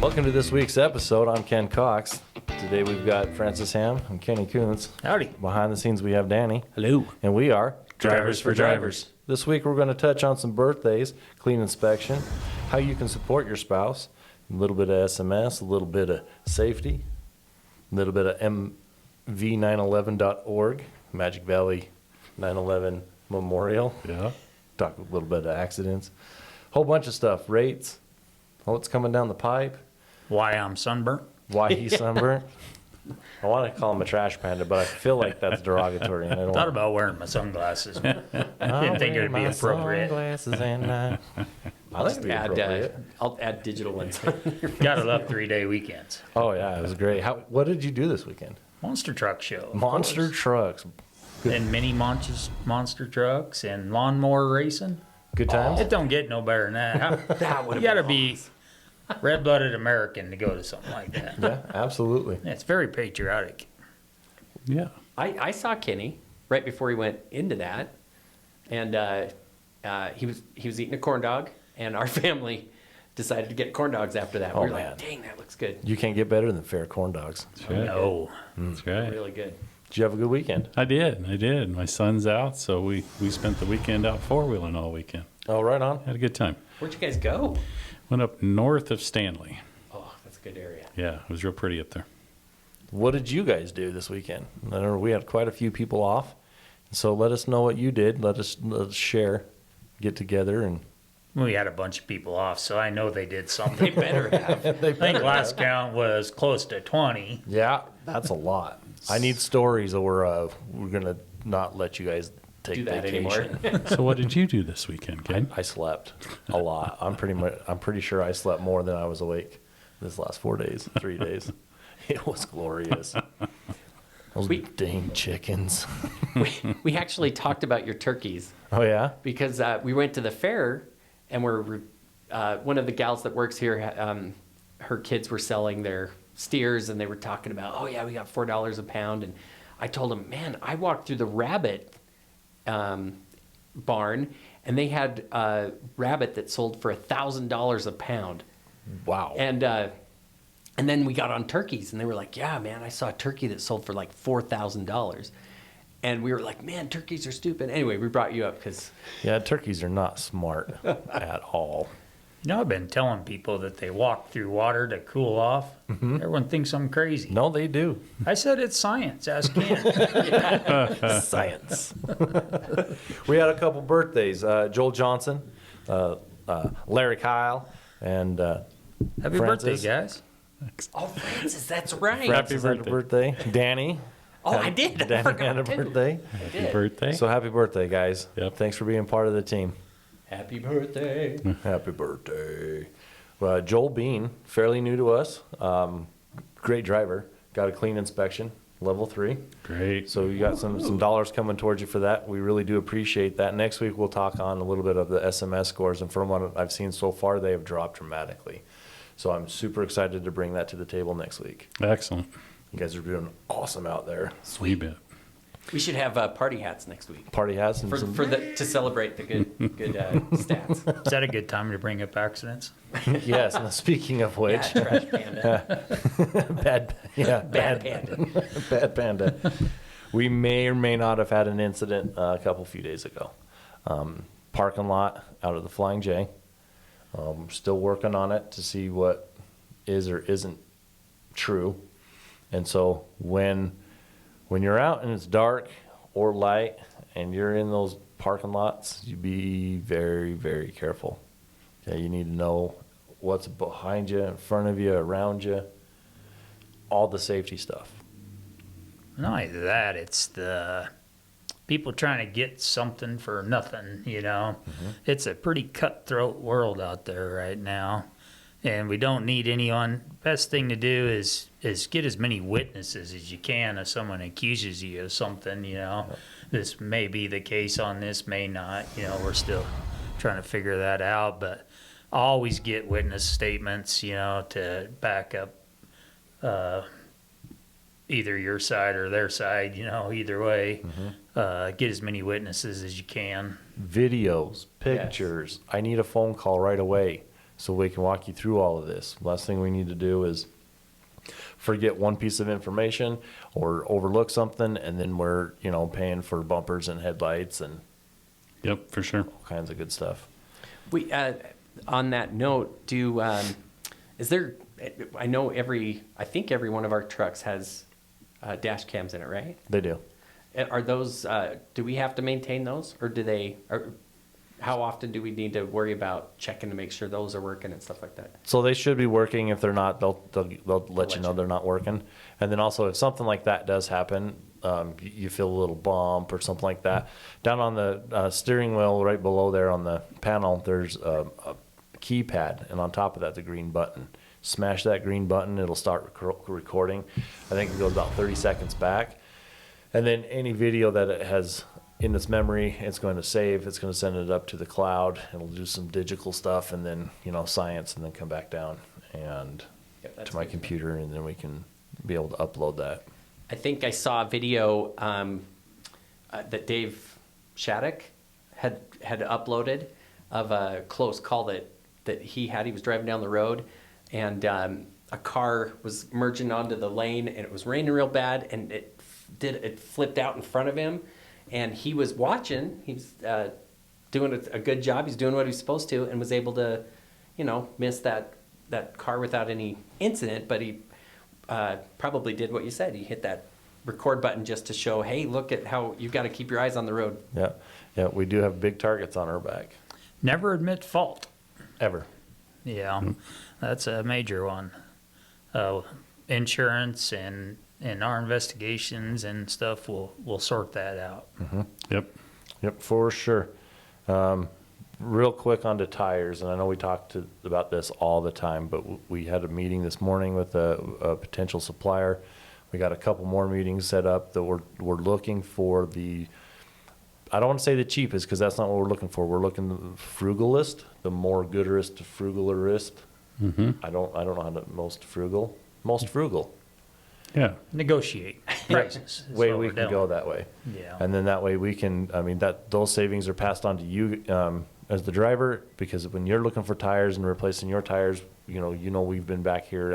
Welcome to this week's episode. I'm Ken Cox. Today we've got Francis Ham and Kenny Coons. Howdy. Behind the scenes we have Danny. Hello. And we are Drivers for Drivers. This week we're going to touch on some birthdays, clean inspection, how you can support your spouse, a little bit of SMS, a little bit of safety, a little bit of MV911.org, Magic Valley 9/11 Memorial. Yeah. Talk a little bit of accidents. Whole bunch of stuff. Rates. What's coming down the pipe. Why I'm sunburnt? Why he's sunburnt. I want to call him a trash panda, but I feel like that's derogatory. And I don't Thought about wearing my sunglasses. Didn't think it would be appropriate. Sunglasses and I like to be I'll add digital ones. Gotta love 3-day weekends. Oh yeah, it was great. What did you do this weekend? Monster truck show. of Monster course. trucks. And mini monster trucks and lawnmower racing. Good times. It don't get no better than that. That would You gotta be red-blooded American to go to something like that. Yeah, absolutely. It's very patriotic. Yeah. I saw Kenny right before he went into that, and he was eating a corn dog, and our family decided to get corn dogs after that. Oh, we were man. like, dang, that looks good. You can't get better than fair corn dogs. That's right. No. That's right. Really good. Did you have a good weekend? I did. My son's out, so we spent the weekend out four-wheeling all weekend. Oh, right on. Had a good time. Where'd you guys go? Went up north of Stanley. Oh, that's a good area. Yeah, it was real pretty up there. What did you guys do this weekend? I know we had quite a few people off, so let us know what you did. Let us share, get together, and We had a bunch of people off, so I know they did They something. better have. I think last count was close to 20. yeah, that's a lot. I need stories, or we're gonna not let you guys take Do that vacation. anymore. So what did you do this weekend, Ken? I slept a lot. I'm pretty sure I slept more than I was awake this last 3 days. It was glorious. Those dang chickens. We actually talked about your turkeys Oh yeah? because we went to the fair, and one of the gals that works here, her kids were selling their steers, and they were talking about, oh yeah, we got $4 a pound, and I told them, man, I walked through the rabbit barn, and they had a rabbit that sold for $1,000 a pound, Wow. and then we got on turkeys, and they were like, yeah, man, I saw a turkey that sold for like $4,000. And we were like, man, turkeys are stupid. Anyway, we brought you up because Yeah, turkeys are not smart at all. You know, I've been telling people that they walk through water to cool off. Everyone thinks I'm crazy. No, they do. I said it's science. Ask Ken. Science. We had a couple birthdays. Joel Johnson, Larry Kyle, and Happy Francis. birthday, guys. oh, Francis, that's right. Francis had a birthday. Danny. Oh, I did. I Danny forgot had a too. birthday. Happy birthday. So happy birthday, guys. Yep. Thanks for being part of the team. Happy birthday. Happy birthday. Joel Bean, fairly new to us. Great driver. Got a clean inspection, level 3. Great. So you got some dollars coming towards you for that. We really do appreciate that. Next week we'll talk on a little bit of the SMS scores, and from what I've seen so far, they have dropped dramatically. So I'm super excited to bring that to the table next week. Excellent. You guys are doing awesome out there. Sweet bit. We should have party hats next week Party hats and some. to celebrate the good stats. Is that a good time to bring up accidents? Yes. And speaking of which, Yeah, trash panda. bad panda. bad panda. We may or may not have had an incident a few days ago. Parking lot out of the Flying J. Still working on it to see what is or isn't true. And so when you're out and it's dark or light and you're in those parking lots, you be very, very careful. Okay, you need to know what's behind you, in front of you, around you, all the safety stuff. Not only that, it's the people trying to get something for nothing, you know. It's a pretty cutthroat world out there right now. And we don't need anyone. Best thing to do is get as many witnesses as you can if someone accuses you of something, you know. This may be the case on this, may not. You know, we're still trying to figure that out. But always get witness statements, you know, to back up either your side or their side, you know, either way. Get as many witnesses as you can. Videos, pictures. Yes. I need a phone call right away. so we can walk you through all of this. Last thing we need to do is forget one piece of information or overlook something, and then we're, paying for bumpers and headlights and Yep, for sure. all kinds of good stuff. We on that note, is there? I think every one of our trucks has dash cams in it, right? They do. Are those? Do we have to maintain those, or do they? Or how often do we need to worry about checking to make sure those are working and stuff like that? So they should be working. If they're not, they'll let you know they're not working. And then also, if something like that does happen, you feel a little bump or something like that, down on the steering wheel right below there on the panel, there's a keypad, and on top of that, the green button. Smash that green button, it'll start recording. I think it goes about 30 seconds back. And then any video that it has in its memory, it's going to save. It's going to send it up to the cloud. It'll do some digital stuff, and then science, and then come back down and to my computer, and then we can be able to upload that. I think I saw a video that Dave Shattuck had uploaded of a close call that he had. He was driving down the road, and a car was merging onto the lane, and it was raining real bad, and it flipped out in front of him, and he was watching. He was doing a good job. He's doing what he's supposed to, and was able to, miss that car without any incident. But he probably did what you said. He hit that record button just to show, hey, look at how you've got to keep your eyes on the road. Yeah, we do have big targets on our back. Never admit fault. Ever. Yeah, that's a major one. Insurance and our investigations and stuff will sort that out. Mm-hmm. Yep. For sure. Real quick onto tires, and I know we talked about this all the time, but we had a meeting this morning with a potential supplier. We got a couple more meetings set up that we're looking for I don't want to say the cheapest, because that's not what we're looking for. We're looking the frugalist, the more gooderist, frugalerist. Mm-hmm. I don't know how to most frugal. Yeah. Negotiate prices. is Way what we we're can doing. go that way. Yeah. And then that way we can, those savings are passed on to you as the driver, because when you're looking for tires and replacing your tires, we've been back here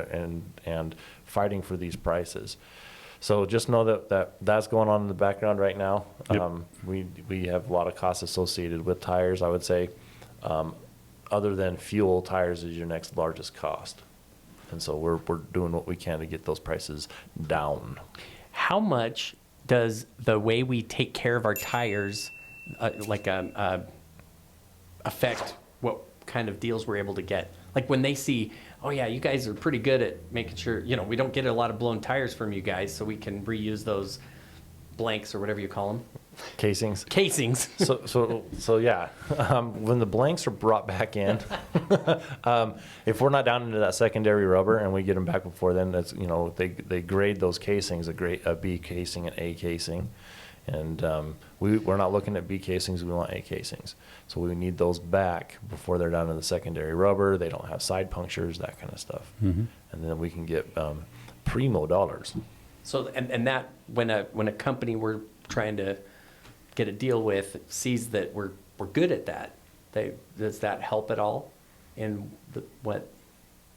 and fighting for these prices. So just know that's going on in the background right now. Yep. We have a lot of costs associated with tires. I would say, other than fuel, tires is your next largest cost. And so we're doing what we can to get those prices down. How much does the way we take care of our tires affect what kind of deals we're able to get? Like when they see, oh yeah, you guys are pretty good at making sure, we don't get a lot of blown tires from you guys, so we can reuse those blanks or whatever you call them. Casings. So yeah, when the blanks are brought back in, if we're not down into that secondary rubber and we get them back before then, that's they grade those casings, a B casing and A casing, and we're not looking at B casings, we want A casings. So we need those back before they're down in the secondary rubber. They don't have side punctures, that kind of stuff, and then we can get primo dollars. So and that when a company we're trying to get a deal with sees that we're good at that, does that help at all in what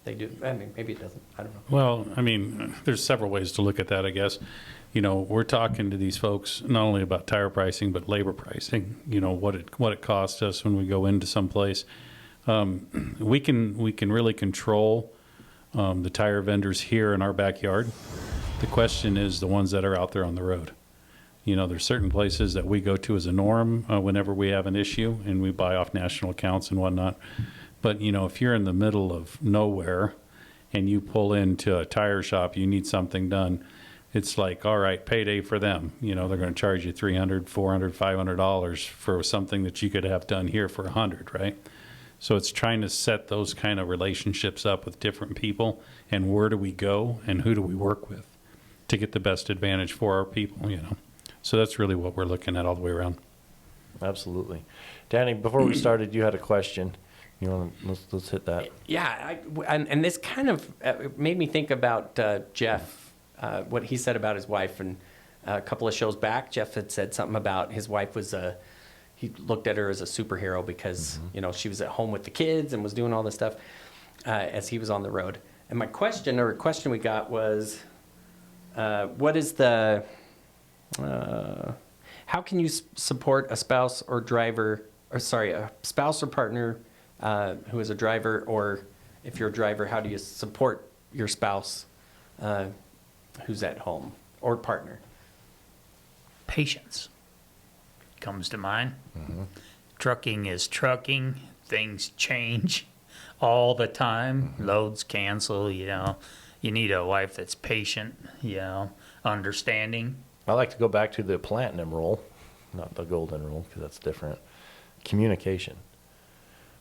they do? I mean, maybe it doesn't. I don't know. Well, there's several ways to look at that, I guess. We're talking to these folks not only about tire pricing, but labor pricing, what it costs us when we go into some place. We can really control the tire vendors here in our backyard. The question is the ones that are out there on the road. There's certain places that we go to as a norm whenever we have an issue, and we buy off national accounts and whatnot. But, if you're in the middle of nowhere and you pull into a tire shop, you need something done, it's like, all right, payday for them. They're going to charge you $300, $400, $500 for something that you could have done here for $100, right? So it's trying to set those kind of relationships up with different people, and where do we go and who do we work with to get the best advantage for our people, So that's really what we're looking at all the way around. Absolutely. Danny, before we started, you had a question. Let's hit that. Yeah, and this kind of made me think about Jeff, what he said about his wife. And a couple of shows back, Jeff had said something about his wife was he looked at her as a superhero because, you know, she was at home with the kids and was doing all this stuff as he was on the road. And my question, or a question we got was, what is the, how can you support a spouse or driver, or sorry, a spouse or partner who is a driver, or if you're a driver, how do you support your spouse who's at home, or partner? Patience comes to mind. Trucking is trucking. Things change all the time. Loads cancel, you know. You need a wife that's patient, you know, understanding. I like to go back to the platinum rule, not the golden rule, because that's different. Communication,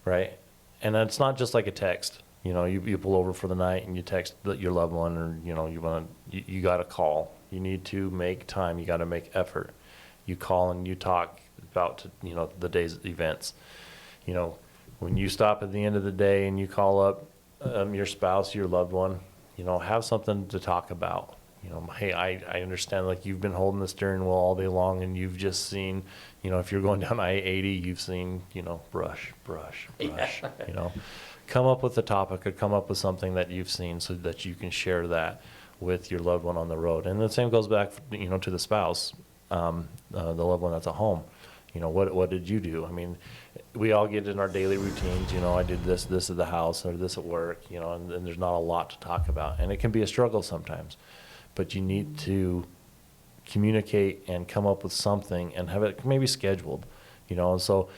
right? And it's not just like a text. You know, you pull over for the night and you text your loved one, or, you know, you got to call. You need to make time. You got to make effort. You call and you talk about, you know, the day's events. You know, when you stop at the end of the day and you call up your spouse, your loved one, you know, have something to talk about. You know, hey, I understand, like, you've been holding the steering wheel all day long and you've just seen, you know, if you're going down I-80, you've seen, you know, brush, you know. Come up with a topic or come up with something that you've seen so that you can share that with your loved one on the road. And the same goes back, you know, to the spouse, the loved one that's at home. You know, what did you do? I mean, we all get in our daily routines. You know, I did this at the house, or this at work, you know, and there's not a lot to talk about. And it can be a struggle sometimes. But you need to communicate and come up with something and have it maybe scheduled, you know. And so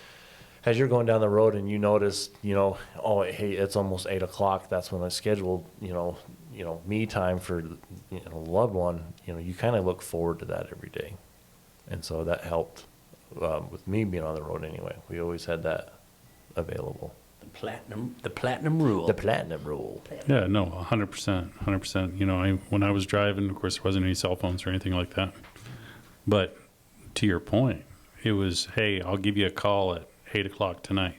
as you're going down the road and you notice, you know, oh, hey, it's almost 8 o'clock, that's when I scheduled, you know, me time for, you know, the loved one, you know, you kind of look forward to that every day. And so that helped with me being on the road anyway. We always had that available. The platinum rule. The platinum rule. Yeah, no, 100%, 100%. You know, when I was driving, of course, there wasn't any cell phones or anything like that. But to your point, it was, hey, I'll give you a call at 8 o'clock tonight.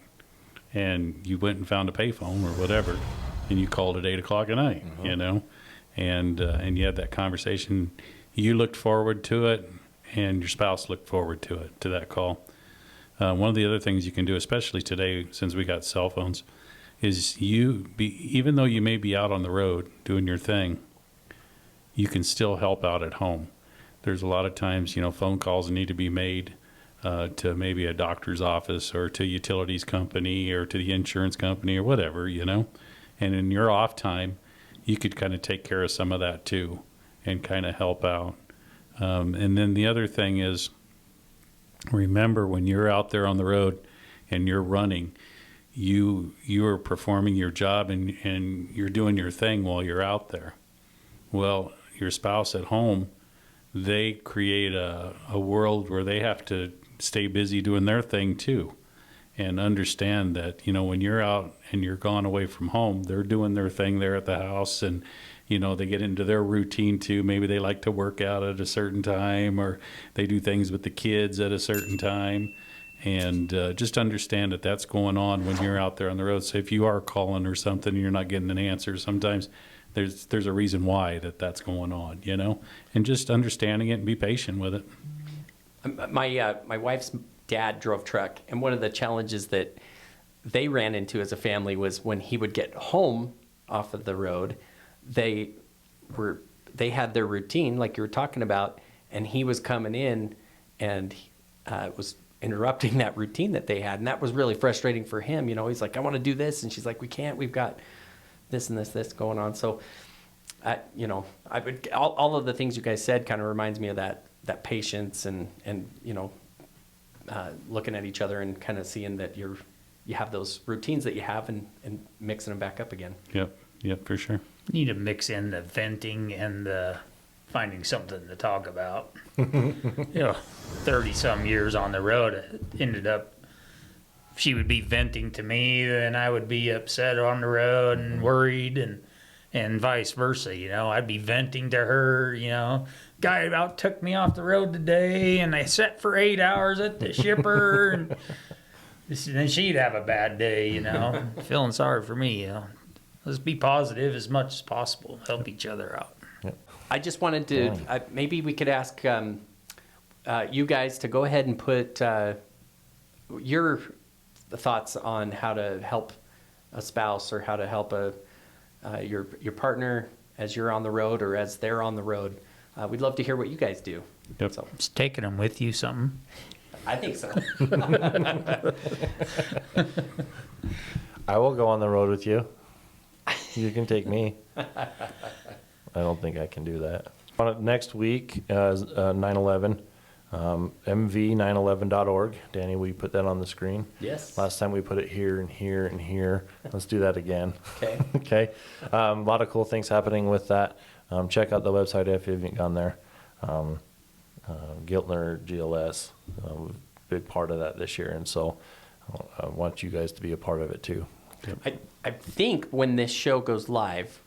And you went and found a payphone or whatever, and you called at 8 o'clock at night, you know, and you had that conversation. You looked forward to it, and your spouse looked forward to it, to that call. One of the other things you can do, especially today, since we got cell phones, is even though you may be out on the road doing your thing, you can still help out at home. There's a lot of times, you know, phone calls need to be made to maybe a doctor's office or to utilities company or to the insurance company or whatever, you know. And in your off time, you could kind of take care of some of that too and kind of help out. And then the other thing is, remember, when you're out there on the road and you're running, you are performing your job and you're doing your thing while you're out there. Well, your spouse at home, they create a world where they have to stay busy doing their thing too, and understand that, you know, when you're out and you're gone away from home, they're doing their thing there at the house, and you know, they get into their routine too. Maybe they like to work out at a certain time, or they do things with the kids at a certain time. And just understand that that's going on when you're out there on the road. So if you are calling or something and you're not getting an answer, sometimes there's a reason why that's going on, you know, and just understanding it and be patient with it. My wife's dad drove truck, and one of the challenges that they ran into as a family was when he would get home off of the road, they had their routine like you were talking about, and he was coming in and was interrupting that routine that they had, and that was really frustrating for him. You know, he's like, I want to do this, and she's like, we can't, we've got this and this going on. So you know, all of the things you guys said kind of reminds me of that patience and you know, looking at each other and kind of seeing that you have those routines that you have and mixing them back up again. Yep, for sure. Need to mix in the venting and the finding something to talk about. You know, 30-some years on the road, it ended up, she would be venting to me, then I would be upset on the road and worried, and vice versa. You know, I'd be venting to her, you know, guy about took me off the road today, and I sat for 8 hours at the shipper, and then she'd have a bad day, you know, feeling sorry for me, you know. Let's be positive as much as possible, help each other out. I just wanted to, maybe we could ask you guys to go ahead and put your thoughts on how to help a spouse or how to help your partner as you're on the road or as they're on the road. We'd love to hear what you guys do. Yep. So Just taking them with you, something. I think so. I will go on the road with you. You can take me. I don't think I can do that. Next week is 9/11, mv911.org. Danny, will you put that on the screen? Yes. Last time we put it here and here and here. Let's do that again. Okay. Okay. A lot of cool things happening with that. Check out the website if you haven't gone there. Giltner GLS, big part of that this year, and so I want you guys to be a part of it too. I think when this show goes live,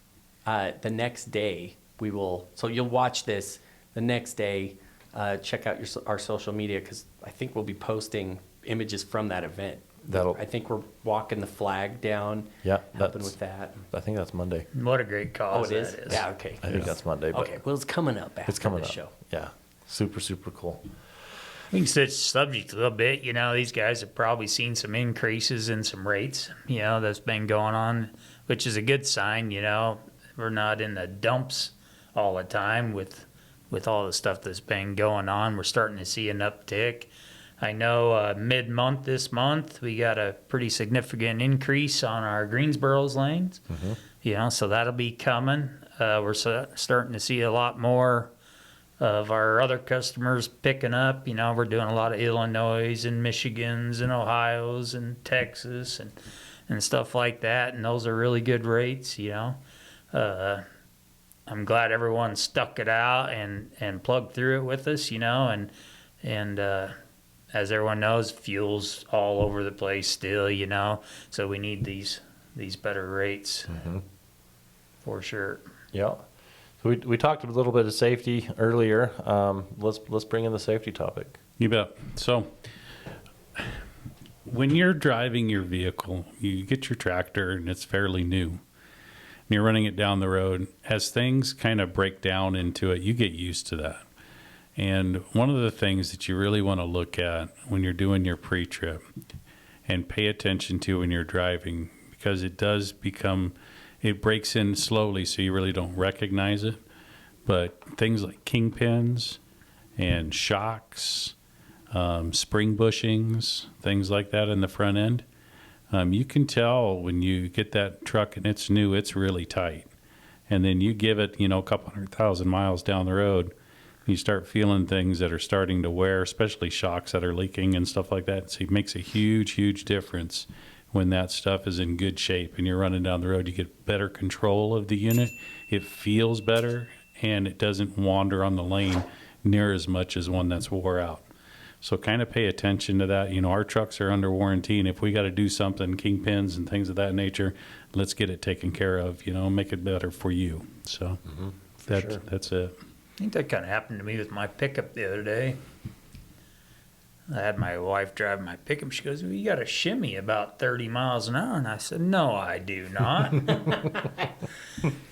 the next day we will. So you'll watch this the next day. Check out our social media because I think we'll be posting images from that event. I think we're walking the flag down. Yeah, helping with that. I think that's Monday. What a great cause Oh, it is? that is. Yeah, okay. I think that's Monday. But Okay, well, it's coming up after it's coming the up. show. Yeah, super cool. We can switch subject a little bit. You know, these guys have probably seen some increases in some rates, you know, that's been going on, which is a good sign. You know, we're not in the dumps all the time with all the stuff that's been going on. We're starting to see an uptick. I know mid-month this month, we got a pretty significant increase on our Greensboro's lanes. Mm-hmm. You know, so that'll be coming. We're starting to see a lot more of our other customers picking up. You know, we're doing a lot of Illinois and Michigans and Ohio's and Texas and stuff like that. And those are really good rates, you know. I'm glad everyone stuck it out and plugged through it with us, you know, and as everyone knows, fuel's all over the place still, you know, so we need these better rates for sure. Yeah. So we talked a little bit of safety earlier. Let's bring in the safety topic. You bet. So when you're driving your vehicle, you get your tractor and it's fairly new, and you're running it down the road. As things kind of break down into it, you get used to that. And one of the things that you really want to look at when you're doing your pre-trip and pay attention to when you're driving, because it does become, it breaks in slowly so you really don't recognize it. But things like kingpins and shocks, spring bushings, things like that in the front end, you can tell when you get that truck and it's new, it's really tight. And then you give it, you know, a couple 100,000 miles down the road, you start feeling things that are starting to wear, especially shocks that are leaking and stuff like that. So it makes a huge difference when that stuff is in good shape and you're running down the road. You get better control of the unit. It feels better and it doesn't wander on the lane near as much as one that's wore out. So kind of pay attention to that. You know, our trucks are under warranty, and if we got to do something, kingpins and things of that nature, let's get it taken care of, you know, make it better for you. So that's it. I think that kind of happened to me with my pickup the other day. I had my wife drive my pickup. She goes, well, you got a shimmy about 30 miles an hour. And I said, no, I do not.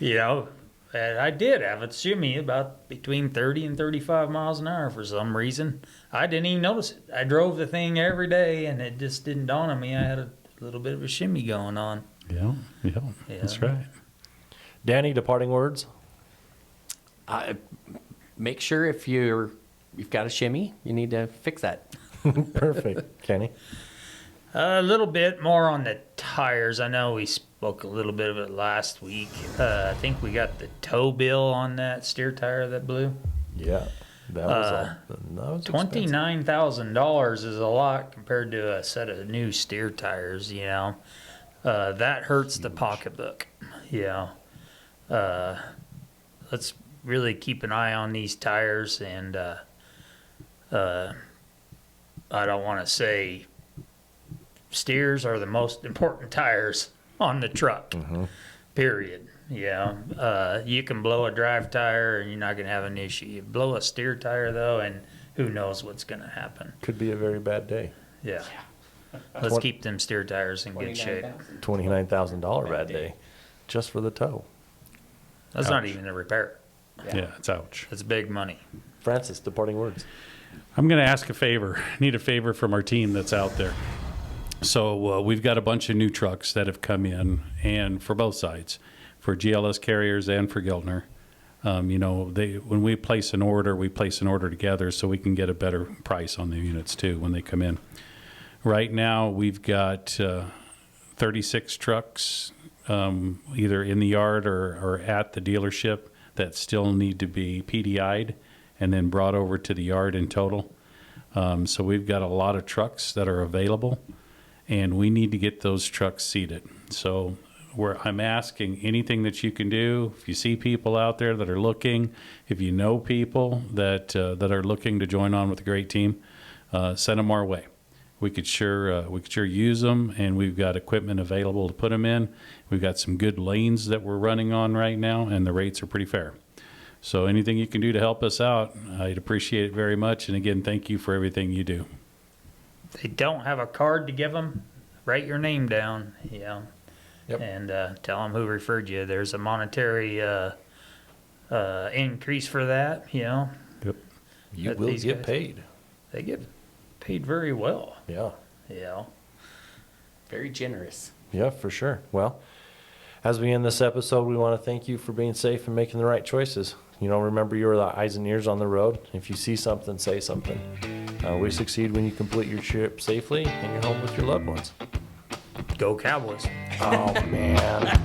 You know, and I did have a shimmy about between 30 and 35 miles an hour for some reason. I didn't even notice it. I drove the thing every day, and it just didn't dawn on me. I had a little bit of a shimmy going on. Yeah, that's right. Danny, departing words? Make sure if you've got a shimmy, you need to fix that. Perfect. Kenny? A little bit more on the tires. I know we spoke a little bit of it last week. I think we got the tow bill on that steer tire that blew. Yeah. That was $29,000 is a lot compared to a set of new steer tires, you know. That hurts the pocketbook, you know. Let's really keep an eye on these tires, and I don't want to say steers are the most important tires on the truck, period. Yeah, you can blow a drive tire and you're not going to have an issue. You blow a steer tire, though, and who knows what's going to happen. Could be a very bad day. Yeah. Let's keep them steer tires in good shape. $29,000 bad day just for the tow. That's not even a repair. Yeah, it's ouch. That's big money. Francis, departing words. I'm going to ask a favor. Need a favor from our team that's out there. So we've got a bunch of new trucks that have come in, and for both sides, for GLS carriers and for Giltner. When we place an order, we place an order together so we can get a better price on the units too when they come in. Right now, we've got 36 trucks either in the yard or at the dealership that still need to be PDI'd and then brought over to the yard in total. So we've got a lot of trucks that are available, and we need to get those trucks seated. So I'm asking anything that you can do. If you see people out there that are looking, if you know people that are looking to join on with a great team, send them our way. We could sure use them, and we've got equipment available to put them in. We've got some good lanes that we're running on right now, and the rates are pretty fair. So anything you can do to help us out, I'd appreciate it very much. And again, thank you for everything you do. If they don't have a card to give them, write your name down, Yep. and tell them who referred you. There's a monetary increase for that, Yep. You But will these get guys- paid. They get paid very well, Yeah. Very generous. Yeah, for sure. Well, as we end this episode, we want to thank you for being safe and making the right choices. Remember, you're the eyes and ears on the road. If you see something, say something. We succeed when you complete your trip safely and you're home with your loved ones. Go Cowboys. Oh, man.